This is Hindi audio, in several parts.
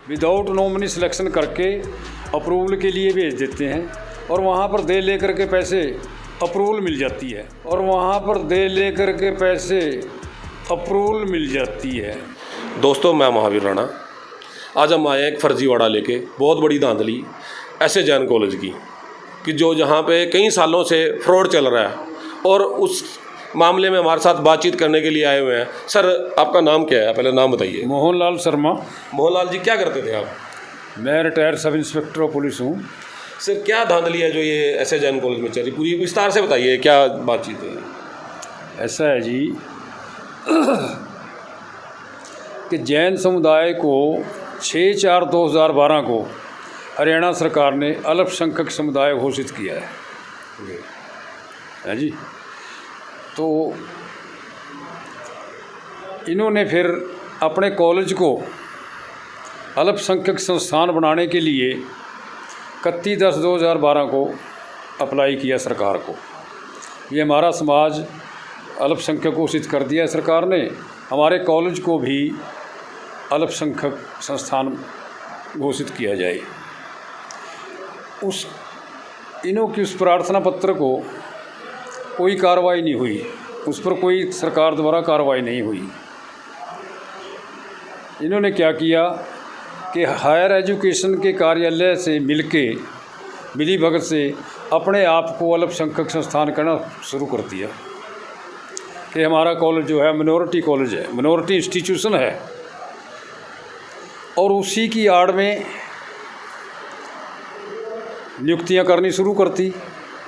विदाउट नॉमिनी सिलेक्शन करके अप्रूवल के लिए भेज देते हैं और वहाँ पर दे लेकर के पैसे अप्रूवल मिल जाती है दोस्तों, मैं महावीर राणा। आज हम आए हैं एक फर्जीवाड़ा लेके, बहुत बड़ी धांधली एसए जैन कॉलेज की, कि जो जहाँ पे कई सालों से फ्रॉड चल रहा है, और उस मामले में हमारे साथ बातचीत करने के लिए आए हुए हैं। सर, आपका नाम क्या है? पहले नाम बताइए। मोहनलाल शर्मा। मोहनलाल जी, क्या करते थे आप? मैं retired sub inspector of police हूँ। सर, क्या धांधली है जो ये एसए जैन कॉलेज में चल रही, पूरी विस्तार से बताइए, क्या बातचीत है? ऐसा है जी कि जैन समुदाय को 6/4/2012 को हरियाणा सरकार ने अल्पसंख्यक समुदाय घोषित किया है जी। तो इन्होंने फिर अपने कॉलेज को अल्पसंख्यक संस्थान बनाने के लिए 31/10/2012 को अप्लाई किया सरकार को। ये हमारा समाज अल्पसंख्यक घोषित कर दिया है सरकार ने, हमारे कॉलेज को भी अल्पसंख्यक संस्थान घोषित किया जाए। इन्हों की उस प्रार्थना पत्र को कोई कार्रवाई नहीं हुई, उस पर कोई सरकार द्वारा कार्रवाई नहीं हुई। इन्होंने क्या किया कि हायर एजुकेशन के कार्यालय से मिली भगत से अपने आप को अल्पसंख्यक संस्थान करना शुरू कर दिया कि हमारा कॉलेज जो है मिनॉरिटी कॉलेज है, मिनॉरिटी इंस्टीट्यूशन है। और उसी की आड़ में नियुक्तियां करनी शुरू करती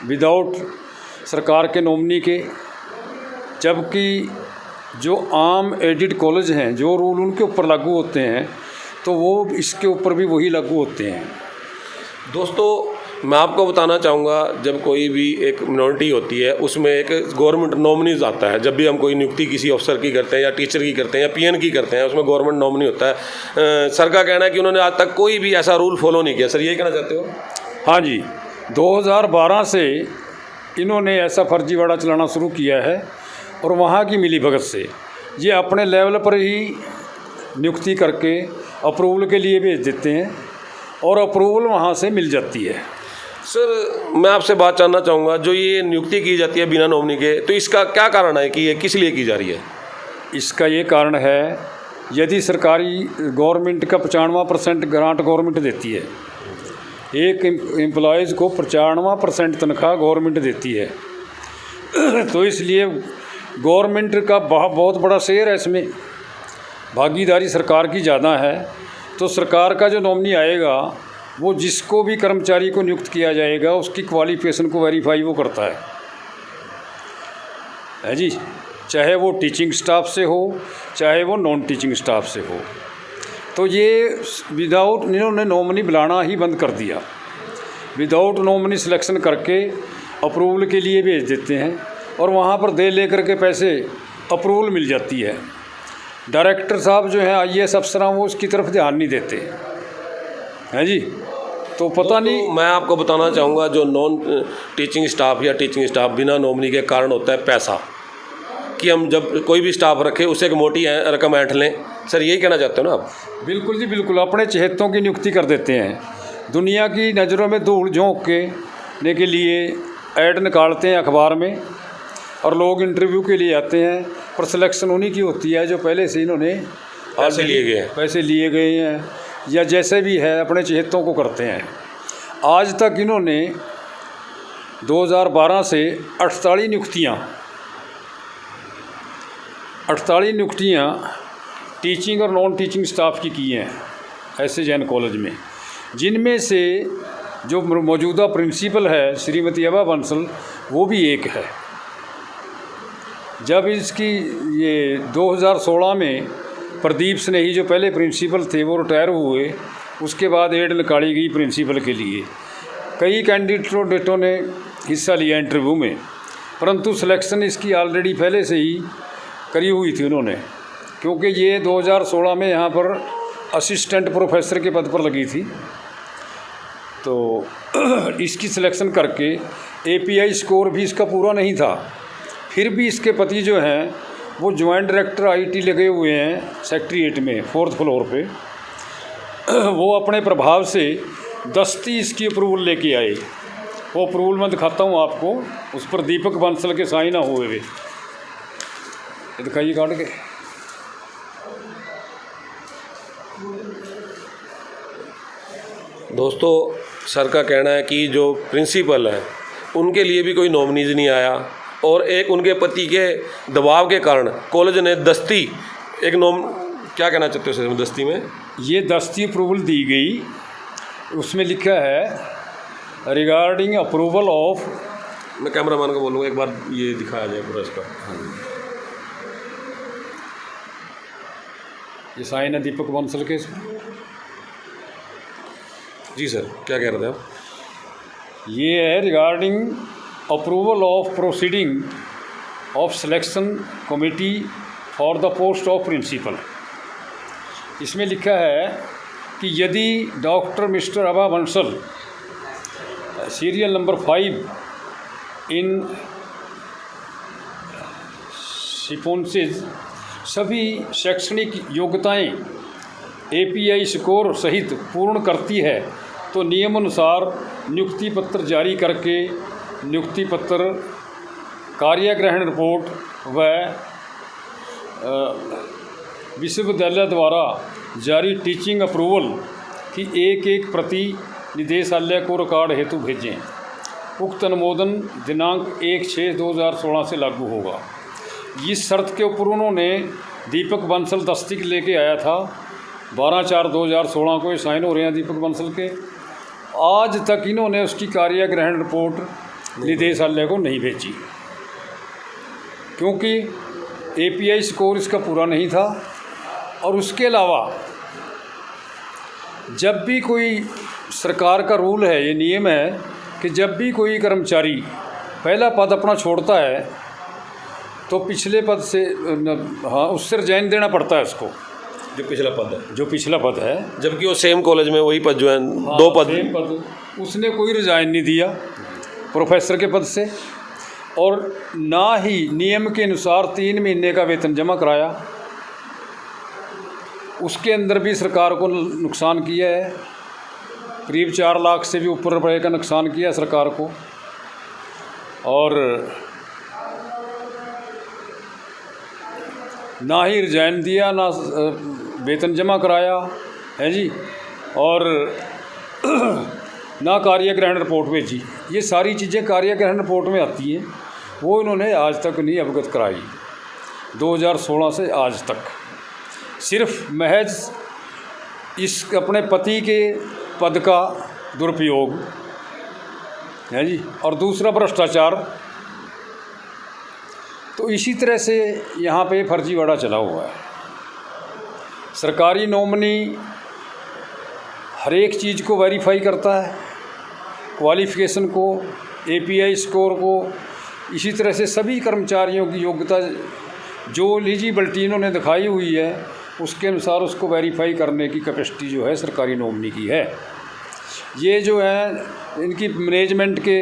विदाउट सरकार के नॉमिनी के, जबकि जो आम एडिड कॉलेज हैं, जो रूल उनके ऊपर लागू होते हैं तो वो इसके ऊपर भी वही लागू होते हैं। दोस्तों, मैं आपको बताना चाहूँगा, जब कोई भी एक मिनॉरिटी होती है उसमें एक गवर्नमेंट नॉमिनीज आता है। जब भी हम कोई नियुक्ति किसी अफसर की करते हैं या टीचर की करते हैं या पीएन की करते हैं, उसमें गवर्नमेंट नॉमिनी होता है। सर का कहना है कि उन्होंने आज तक कोई भी ऐसा रूल फॉलो नहीं किया। सर, यही कहना चाहते हो? हाँ जी, 2012 से इन्होंने ऐसा फर्जीवाड़ा चलाना शुरू किया है और वहाँ की मिलीभगत से ये अपने लेवल पर ही नियुक्ति करके अप्रूवल के लिए भेज देते हैं और अप्रूवल वहाँ से मिल जाती है। सर, मैं आपसे बात जानना चाहूँगा, जो ये नियुक्ति की जाती है बिना नॉमिनी के, तो इसका क्या कारण है कि ये किस लिए की जा रही है? इसका ये कारण है, यदि सरकारी गवर्नमेंट का 95% ग्रांट गवर्नमेंट देती है, एक एम्प्लॉयज़ को 95% तनख्वाह गवर्नमेंट देती है, तो इसलिए गवर्नमेंट का बहुत बड़ा शेयर है इसमें, भागीदारी सरकार की ज़्यादा है। तो सरकार का जो नॉमिनी आएगा वो जिसको भी कर्मचारी को नियुक्त किया जाएगा उसकी क्वालिफिकेशन को वेरीफाई वो करता है जी, चाहे वो टीचिंग स्टाफ से हो चाहे वो नॉन टीचिंग स्टाफ से हो। तो ये विदाउट इन्होंने नॉमिनी बुलाना ही बंद कर दिया, विदाउट नॉमिनी सिलेक्शन करके अप्रूवल के लिए भेज देते हैं और वहाँ पर दे लेकर के पैसे अप्रूवल मिल जाती है। डायरेक्टर साहब जो हैं IAS अफसर, वो उसकी तरफ ध्यान नहीं देते हैं जी। तो पता नहीं, मैं आपको बताना चाहूँगा, जो नॉन टीचिंग स्टाफ या टीचिंग स्टाफ बिना नॉमिनी के कारण होता है पैसा, कि हम जब कोई भी स्टाफ रखें उससे एक मोटी रकम ऐंठ लें। सर, यही कहना चाहते हो ना आप? बिल्कुल जी, बिल्कुल। अपने चहेतों की नियुक्ति कर देते हैं, दुनिया की नज़रों में धूल झोंकने के लिए ऐड निकालते हैं अखबार में और लोग इंटरव्यू के लिए आते हैं, पर सिलेक्शन उन्हीं की होती है जो पहले से इन्होंने पैसे लिए गए हैं या जैसे भी है अपने चहेतों को करते हैं। आज तक इन्होंने 2012 से 48 नियुक्तियाँ टीचिंग और नॉन टीचिंग स्टाफ की हैं एसए जैन कॉलेज में, जिनमें से जो मौजूदा प्रिंसिपल है श्रीमती अबा बंसल, वो भी एक है। जब इसकी ये 2016 में प्रदीप स्नेही जो पहले प्रिंसिपल थे वो रिटायर हुए, उसके बाद एड निकाली गई प्रिंसिपल के लिए। कई कैंडिडेटों ने हिस्सा लिया इंटरव्यू में, परंतु सिलेक्शन इसकी ऑलरेडी पहले से ही करी हुई थी उन्होंने, क्योंकि ये 2016 में यहाँ पर असिस्टेंट प्रोफेसर के पद पर लगी थी। तो इसकी सिलेक्शन करके API स्कोर भी इसका पूरा नहीं था, फिर भी इसके पति जो हैं वो जॉइंट डायरेक्टर IT लगे हुए हैं सेक्रेटरीट में 4th फ्लोर पे। वो अपने प्रभाव से दस्ती इसकी अप्रूवल लेके आए। वो अप्रूवल मैं दिखाता हूँ आपको, उस पर दीपक बंसल के साइन हुए हुए, ये दिखाइए काट के। दोस्तों सर का कहना है कि जो प्रिंसिपल है उनके लिए भी कोई नॉमिनीज नहीं आया, और एक उनके पति के दबाव के कारण कॉलेज ने दस्ती एक क्या कहना चाहते हो सर दस्ती में? ये दस्ती अप्रूवल दी गई, उसमें लिखा है रिगार्डिंग अप्रूवल ऑफ, मैं कैमरामैन को बोलूँगा एक बार ये दिखाया जाए पूरा इसका। ये साइन है दीपक बंसल के इसमें। जी सर, क्या कह रहे थे आप? ये है regarding approval of proceeding of selection committee for the post of principal. इसमें लिखा है कि यदि doctor mister Abha Bansal serial number 5 in सिफोंसिस सभी शैक्षणिक योग्यताएं API स्कोर सहित पूर्ण करती है तो नियमानुसार नियुक्ति पत्र जारी करके नियुक्ति पत्र, कार्यग्रहण रिपोर्ट व विश्वविद्यालय द्वारा जारी टीचिंग अप्रूवल की एक प्रति निदेशालय को रिकॉर्ड हेतु भेजें। उक्त अनुमोदन दिनांक 1/6/2016 से लागू होगा। इस शर्त के ऊपर उन्होंने दीपक बंसल दस्ती लेके आया था, 12/4/2016 को ये साइन हो रहे हैं दीपक बंसल के। आज तक इन्होंने उसकी कार्यग्रहण रिपोर्ट निदेशालय को नहीं भेजी, क्योंकि API स्कोर इसका पूरा नहीं था। और उसके अलावा जब भी कोई सरकार का रूल है, ये नियम है कि जब भी कोई कर्मचारी पहला पद अपना छोड़ता है तो पिछले पद से उससे रिजाइन देना पड़ता है उसको, जो पिछला पद है, जबकि वो सेम कॉलेज में वही पद जो है, 2 पद, सेम पद, उसने कोई रिजाइन नहीं दिया प्रोफेसर के पद से, और ना ही नियम के अनुसार 3 महीने का वेतन जमा कराया। उसके अंदर भी सरकार को नुकसान किया है, करीब 4 लाख से भी ऊपर रुपए का नुकसान किया है सरकार को। और ना ही रिजाइन दिया, ना वेतन जमा कराया है जी, और ना कार्यग्रहण रिपोर्ट भेजी। ये सारी चीज़ें कार्यग्रहण रिपोर्ट में आती हैं, वो इन्होंने आज तक नहीं अवगत कराई। 2016 से आज तक सिर्फ महज इस अपने पति के पद का दुरुपयोग है जी, और दूसरा भ्रष्टाचार। तो इसी तरह से यहाँ पे फर्जीवाड़ा चला हुआ है। सरकारी नॉमिनी हर एक चीज़ को वेरीफाई करता है, क्वालिफ़िकेशन को, API स्कोर को, इसी तरह से सभी कर्मचारियों की योग्यता जो एलिजिबिलिटी इन्होंने दिखाई हुई है उसके अनुसार उसको वेरीफाई करने की कैपेसिटी जो है सरकारी नॉमिनी की है। ये जो है इनकी मैनेजमेंट के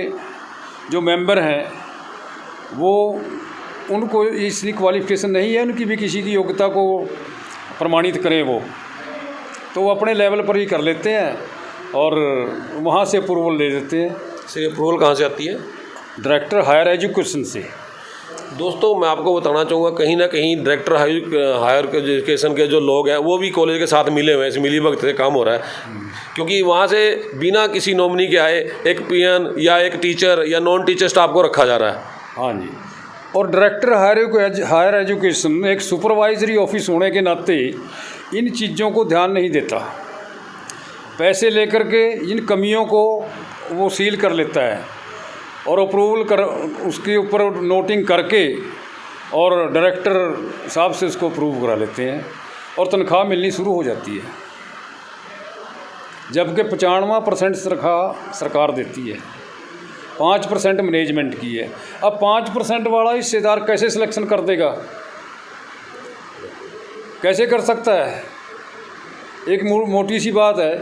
जो मेंबर हैं वो, उनको इसलिए क्वालिफ़िकेशन नहीं है उनकी भी किसी की योग्यता को प्रमाणित करें वो, तो वो अपने लेवल पर ही कर लेते हैं और वहाँ से अप्रूवल ले देते हैं। से अप्रूवल कहाँ से आती है? डायरेक्टर हायर एजुकेशन से। दोस्तों मैं आपको बताना चाहूँगा, कहीं ना कहीं डायरेक्टर हायर एजुकेशन के जो लोग हैं वो भी कॉलेज के साथ मिले हुए हैं, इस मिली भगत से काम हो रहा है। क्योंकि वहाँ से बिना किसी नॉमिनी के आए एक PN या एक टीचर या नॉन टीचर स्टाफ को रखा जा रहा है। हाँ जी, और डायरेक्टर हायर एजुकेशन एक सुपरवाइजरी ऑफिस होने के नाते इन चीज़ों को ध्यान नहीं देता, पैसे लेकर के इन कमियों को वो सील कर लेता है और अप्रूवल कर उसके ऊपर नोटिंग करके और डायरेक्टर साहब से उसको अप्रूव करा लेते हैं और तनख्वाह मिलनी शुरू हो जाती है, जबकि 95% तनख्वाह सरकार देती है, 5% मैनेजमेंट की है। अब 5% वाला हिस्सेदार कैसे सिलेक्शन कर देगा, कैसे कर सकता है? एक मोटी सी बात है,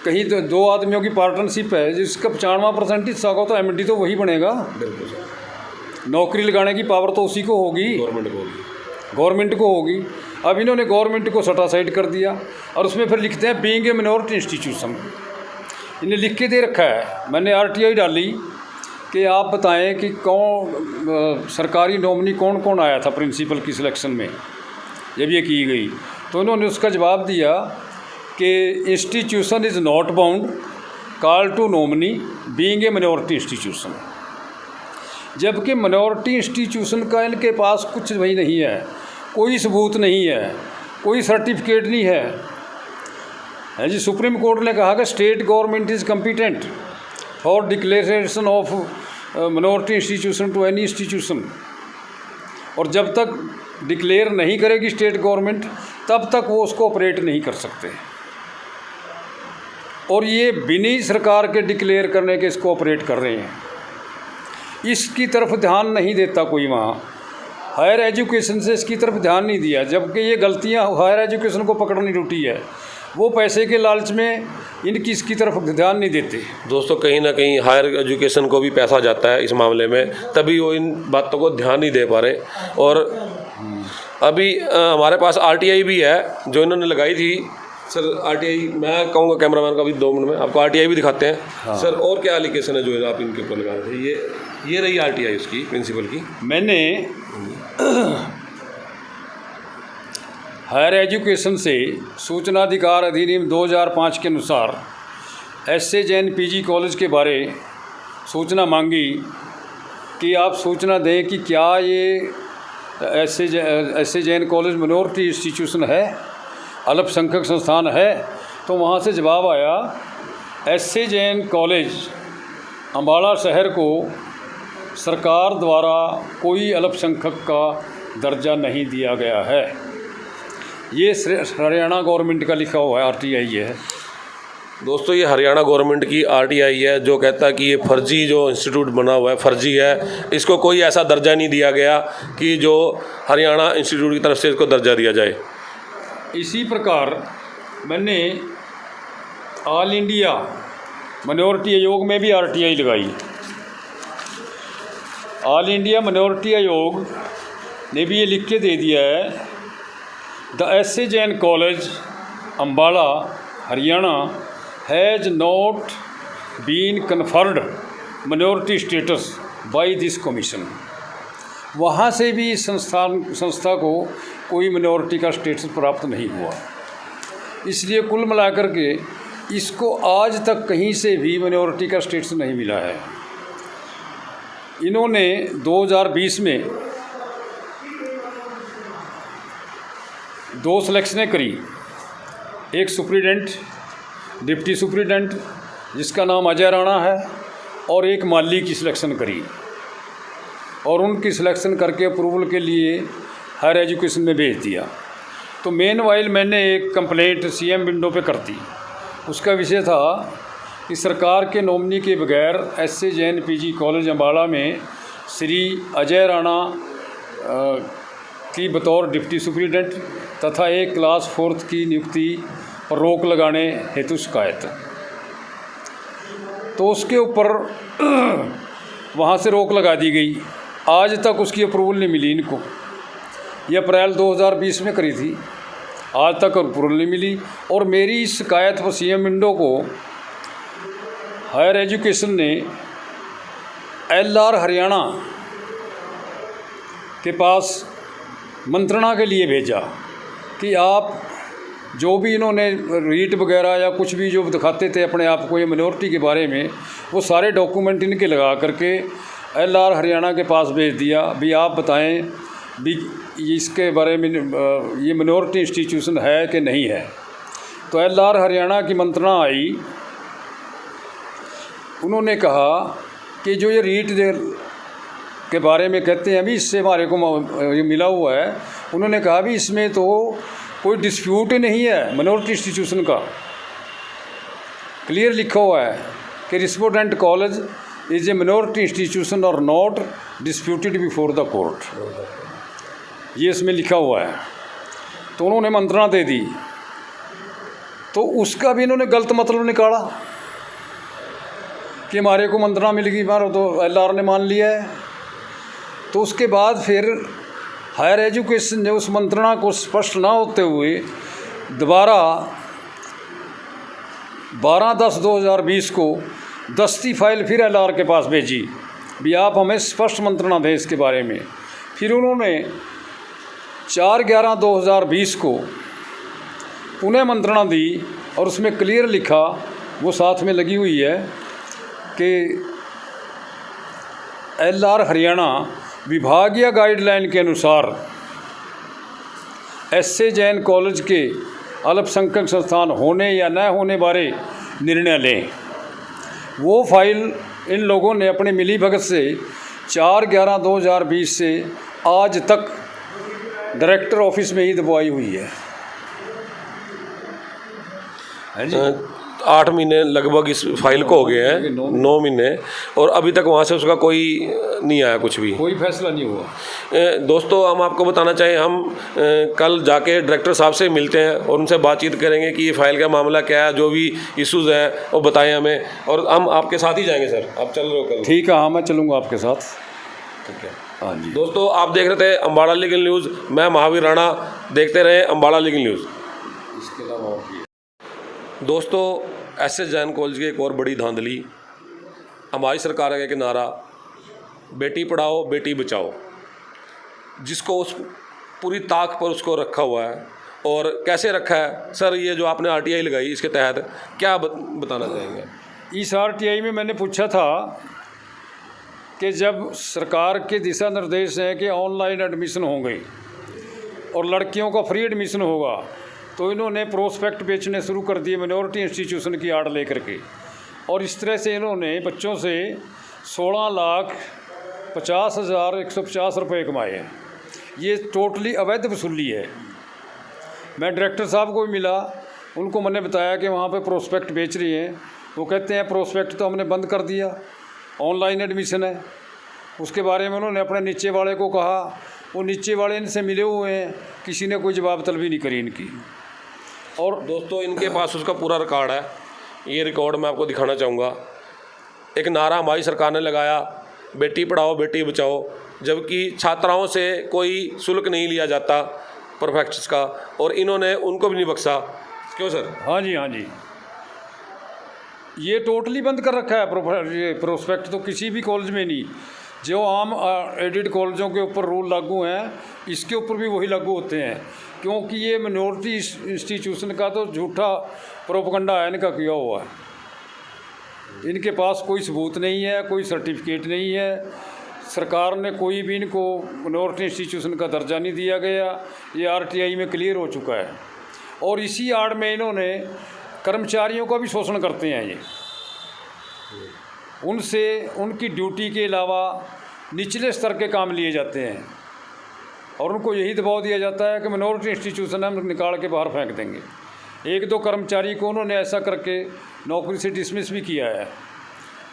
कहीं तो 2 आदमियों की पार्टनरशिप है, जिसका 95% हिस्सा होगा तो MD तो वही बनेगा। बिल्कुल सर। नौकरी लगाने की पावर तो उसी को होगी, गवर्नमेंट को होगी। गवर्नमेंट को होगी। अब इन्होंने गवर्नमेंट को सटासाइड कर दिया और उसमें फिर लिखते हैं बीइंग ए मिनॉरिटी इंस्टीट्यूशन। इन्हें लिख के दे रखा है। मैंने आरटीआई डाली कि आप बताएं कि कौन सरकारी नॉमिनी कौन कौन आया था प्रिंसिपल की सिलेक्शन में जब ये की गई, तो इन्होंने उसका जवाब दिया कि institution is not bound call to nominee being a minority institution. जबकि मिनॉरिटी इंस्टीट्यूशन का इनके पास कुछ भी नहीं है, कोई सबूत नहीं है, कोई सर्टिफिकेट नहीं है जी। सुप्रीम कोर्ट ने कहा कि state government is competent for declaration of minority institution to any institution, और जब तक डिक्लेयर नहीं करेगी स्टेट गवर्नमेंट तब तक वो उसको ऑपरेट नहीं कर सकते। और ये बिनी सरकार के डिक्लेयर करने के इसको ऑपरेट कर रहे हैं। इसकी तरफ ध्यान नहीं देता कोई वहाँ। हायर एजुकेशन से इसकी तरफ ध्यान नहीं दिया, जबकि ये गलतियाँ हायर एजुकेशन को पकड़नी ड्यूटी है। वो पैसे के लालच में इनकी इसकी तरफ ध्यान नहीं देते। दोस्तों कहीं ना कहीं हायर एजुकेशन को भी पैसा जाता है इस मामले में, तभी वो इन बातों को ध्यान नहीं दे पा रहे। और अभी हमारे पास आरटीआई भी है जो इन्होंने लगाई थी। सर आरटीआई मैं कहूँगा कैमरामैन का भी 2 मिनट में आपको आरटीआई भी दिखाते हैं। हाँ। सर और क्या एलिगेशन है जो आप इनके ऊपर लगा रहे थे? ये रही आरटीआई उसकी प्रिंसिपल की। मैंने हायर एजुकेशन से सूचना अधिकार अधिनियम 2005 के अनुसार एसए जैन पीजी कॉलेज के बारे सूचना मांगी कि आप सूचना दें कि क्या ये S A Jain college minority institution है, अल्पसंख्यक संस्थान है। तो वहाँ से जवाब आया एसए जैन कॉलेज अम्बाला शहर को सरकार द्वारा कोई अल्पसंख्यक का दर्जा नहीं दिया गया है। ये हरियाणा गवर्नमेंट का लिखा हुआ है आरटीआई है। दोस्तों ये हरियाणा गवर्नमेंट की आरटीआई है जो कहता है कि ये फर्जी जो इंस्टीट्यूट बना हुआ है फर्जी है, इसको कोई ऐसा दर्जा नहीं दिया गया कि जो हरियाणा इंस्टीट्यूट की तरफ से इसको दर्जा दिया जाए। इसी प्रकार मैंने ऑल इंडिया मिनॉरिटी आयोग में भी आरटीआई लगाई। ऑल इंडिया मिनॉरिटी आयोग ने भी ये लिख के दे दिया है the S A Jain college Ambala Haryana has not been conferred minority status by this commission. वहाँ से भी इस संस्था को कोई मिनॉरिटी का स्टेटस प्राप्त नहीं हुआ। इसलिए कुल मिलाकर के इसको आज तक कहीं से भी मिनॉरिटी का स्टेटस नहीं मिला है। इन्होंने 2020 में 2 सिलेक्शनें करी, एक सुप्रिटेंडेंट, डिप्टी सुप्रिटेंडेंट जिसका नाम अजय राणा है, और एक माली की सिलेक्शन करी, और उनकी सिलेक्शन करके अप्रूवल के लिए हायर एजुकेशन में भेज दिया। तो मेन वाइल मैंने एक कंप्लेंट सीएम विंडो पे कर दी। उसका विषय था कि सरकार के नॉमिनी के बगैर S A Jain PG college Ambala में श्री अजय राणा की बतौर डिप्टी सुप्रिटेंडेंट तथा एक क्लास 4th की नियुक्ति पर रोक लगाने हेतु शिकायत। तो उसके ऊपर वहाँ से रोक लगा दी गई। आज तक उसकी अप्रूवल नहीं मिली इनको। ये अप्रैल 2020 में करी थी, आज तक अप्रूवल नहीं मिली। और मेरी इस शिकायत पर सीएम विंडो को हायर एजुकेशन ने एलआर हरियाणा के पास मंत्रणा के लिए भेजा कि आप जो भी इन्होंने रीट वगैरह या कुछ भी जो दिखाते थे अपने आप को ये मिनॉरिटी के बारे में, वो सारे डॉक्यूमेंट इनके लगा करके एलआर हरियाणा के पास भेज दिया। भी आप बताएं भी इसके बारे में ये मिनॉरिटी इंस्टीट्यूशन है कि नहीं है। तो एलआर हरियाणा की मंत्रणा आई, उन्होंने कहा कि जो ये रीट के बारे में कहते हैं अभी इससे हमारे को ये मिला हुआ है, उन्होंने कहा भी इसमें तो कोई डिस्प्यूट ही नहीं है मिनॉरिटी इंस्टीट्यूशन का। क्लियर लिखा हुआ है कि respondent college is a minority institution और not disputed before the court, ये इसमें लिखा हुआ है। तो उन्होंने मंत्रणा दे दी, तो उसका भी इन्होंने गलत मतलब निकाला कि हमारे को मंत्रणा मिल गई, मारो तो एलआर ने मान लिया है। तो उसके बाद फिर हायर एजुकेशन ने उस मंत्रणा को स्पष्ट ना होते हुए दोबारा 12/10/2020 को दस्ती फाइल फिर एलआर के पास भेजी भी आप हमें स्पष्ट मंत्रणा दें इसके बारे में। फिर उन्होंने 4/11/2020 को पुनः मंत्रणा दी और उसमें क्लियर लिखा, वो साथ में लगी हुई है कि एलआर हरियाणा विभागीय गाइडलाइन के अनुसार एसए जैन कॉलेज के अल्पसंख्यक संस्थान होने या न होने बारे निर्णय लें। वो फाइल इन लोगों ने अपने मिलीभगत से 4/11/2020 से आज तक डायरेक्टर ऑफिस में ही दबवाई हुई है। 8 महीने लगभग इस फाइल को हो गए हैं, 9 महीने, और अभी तक वहाँ से उसका कोई नहीं आया, कुछ भी कोई फैसला नहीं हुआ। दोस्तों, हम आपको बताना चाहें, हम कल जाके डायरेक्टर साहब से मिलते हैं और उनसे बातचीत करेंगे कि ये फाइल का मामला क्या है, जो भी इश्यूज़ हैं वो बताएं हमें, और हम आपके साथ ही जाएंगे। सर, आप चल रहे हो कल? ठीक है, हाँ, मैं चलूँगा आपके साथ। ठीक है, हाँ जी। दोस्तों, आप देख रहे थे अम्बाड़ा लीगल न्यूज़। मैं महावीर राणा, देखते रहे अम्बाड़ा लीगल न्यूज़। इसके अलावा दोस्तों, एसए जैन कॉलेज की एक और बड़ी धांधली। हमारी सरकार का एक नारा, बेटी पढ़ाओ बेटी बचाओ, जिसको उस पूरी ताक पर उसको रखा हुआ है। और कैसे रखा है सर? ये जो आपने आरटीआई लगाई, इसके तहत क्या बताना चाहेंगे? इस आरटीआई में मैंने पूछा था कि जब सरकार के दिशा निर्देश हैं कि ऑनलाइन एडमिशन होंगे और लड़कियों का फ्री एडमिशन होगा, तो इन्होंने प्रोस्पेक्ट बेचने शुरू कर दिए मिनॉरिटी इंस्टीट्यूशन की आड़ लेकर के। और इस तरह से इन्होंने बच्चों से 16,50,150 रुपये कमाए हैं। ये टोटली अवैध वसूली है। मैं डायरेक्टर साहब को भी मिला, उनको मैंने बताया कि वहाँ पे प्रोस्पेक्ट बेच रही हैं। वो कहते हैं प्रोस्पेक्ट तो हमने बंद कर दिया, ऑनलाइन एडमिशन है। उसके बारे में उन्होंने अपने नीचे वाले को कहा, वो नीचे वाले इनसे मिले हुए हैं, किसी ने कोई जवाब तलबी नहीं करी इनकी। और दोस्तों, इनके पास उसका पूरा रिकॉर्ड है। ये रिकॉर्ड मैं आपको दिखाना चाहूँगा। एक नारा हमारी सरकार ने लगाया, बेटी पढ़ाओ बेटी बचाओ, जबकि छात्राओं से कोई शुल्क नहीं लिया जाता प्रोस्पेक्ट्स का, और इन्होंने उनको भी नहीं बख्शा। क्यों सर? हाँ जी, हाँ जी, ये टोटली बंद कर रखा है प्रोस्पेक्ट तो किसी भी कॉलेज में नहीं। जो आम एडिड कॉलेजों के ऊपर रूल लागू हैं, इसके ऊपर भी वही लागू होते हैं, क्योंकि ये मिनॉरिटी इंस्टीट्यूशन का तो झूठा प्रोपगंडा है इनका किया हुआ है। इनके पास कोई सबूत नहीं है, कोई सर्टिफिकेट नहीं है। सरकार ने कोई भी इनको मिनॉरिटी इंस्टीट्यूशन का दर्जा नहीं दिया गया। ये आरटीआई में क्लियर हो चुका है। और इसी आड़ में इन्होंने कर्मचारियों का भी शोषण करते हैं। ये उनसे उनकी ड्यूटी के अलावा निचले स्तर के काम लिए जाते हैं और उनको यही दबाव दिया जाता है कि मिनॉरिटी इंस्टीट्यूशन हम निकाल के बाहर फेंक देंगे। 1-2 कर्मचारी को उन्होंने ऐसा करके नौकरी से डिसमिस भी किया है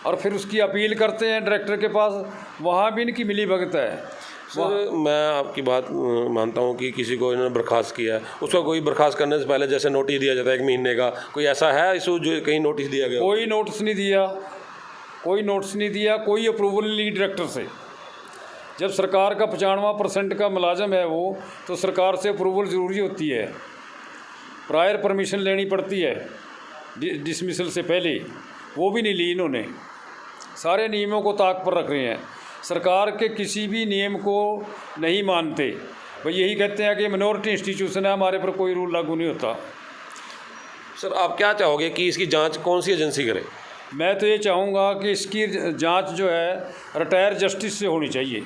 और फिर उसकी अपील करते हैं डायरेक्टर के पास, वहाँ भी इनकी मिलीभगत है। सर, मैं आपकी बात मानता हूँ कि किसी को इन्होंने बर्खास्त किया है, उसको कोई बर्खास्त करने से पहले जैसे नोटिस दिया जाता है 1 महीने का, कोई ऐसा है इशू जो कहीं नोटिस दिया गया? कोई नोटिस नहीं दिया, कोई नोटिस नहीं दिया, कोई अप्रूवल नहीं ली डायरेक्टर से। जब सरकार का 95% का मुलाजम है वो, तो सरकार से अप्रूवल ज़रूरी होती है, प्रायर परमिशन लेनी पड़ती है डिसमिसल से पहले, वो भी नहीं ली इन्होंने। सारे नियमों को ताक पर रख रहे हैं, सरकार के किसी भी नियम को नहीं मानते। भाई यही कहते हैं कि मिनॉरिटी इंस्टीट्यूशन है, हमारे पर कोई रूल लागू नहीं होता। सर, आप क्या चाहोगे कि इसकी जांच कौन सी एजेंसी करे? मैं तो ये चाहूँगा कि इसकी जांच जो है रिटायर जस्टिस से होनी चाहिए।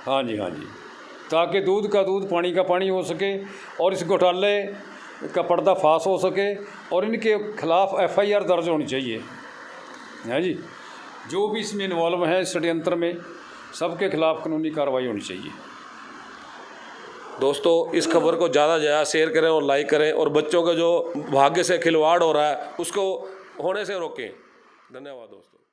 हाँ जी, हाँ जी, ताकि दूध का दूध पानी का पानी हो सके और इस घोटाले का पर्दाफाश हो सके और इनके खिलाफ FIR दर्ज होनी चाहिए। है जी, जो भी इसमें इन्वॉल्व है षड्यंत्र में, सबके खिलाफ कानूनी कार्रवाई होनी चाहिए। दोस्तों, इस खबर को ज़्यादा से ज़्यादा शेयर करें और लाइक करें, और बच्चों का जो भाग्य से खिलवाड़ हो रहा है उसको होने से रोकें। धन्यवाद दोस्तों।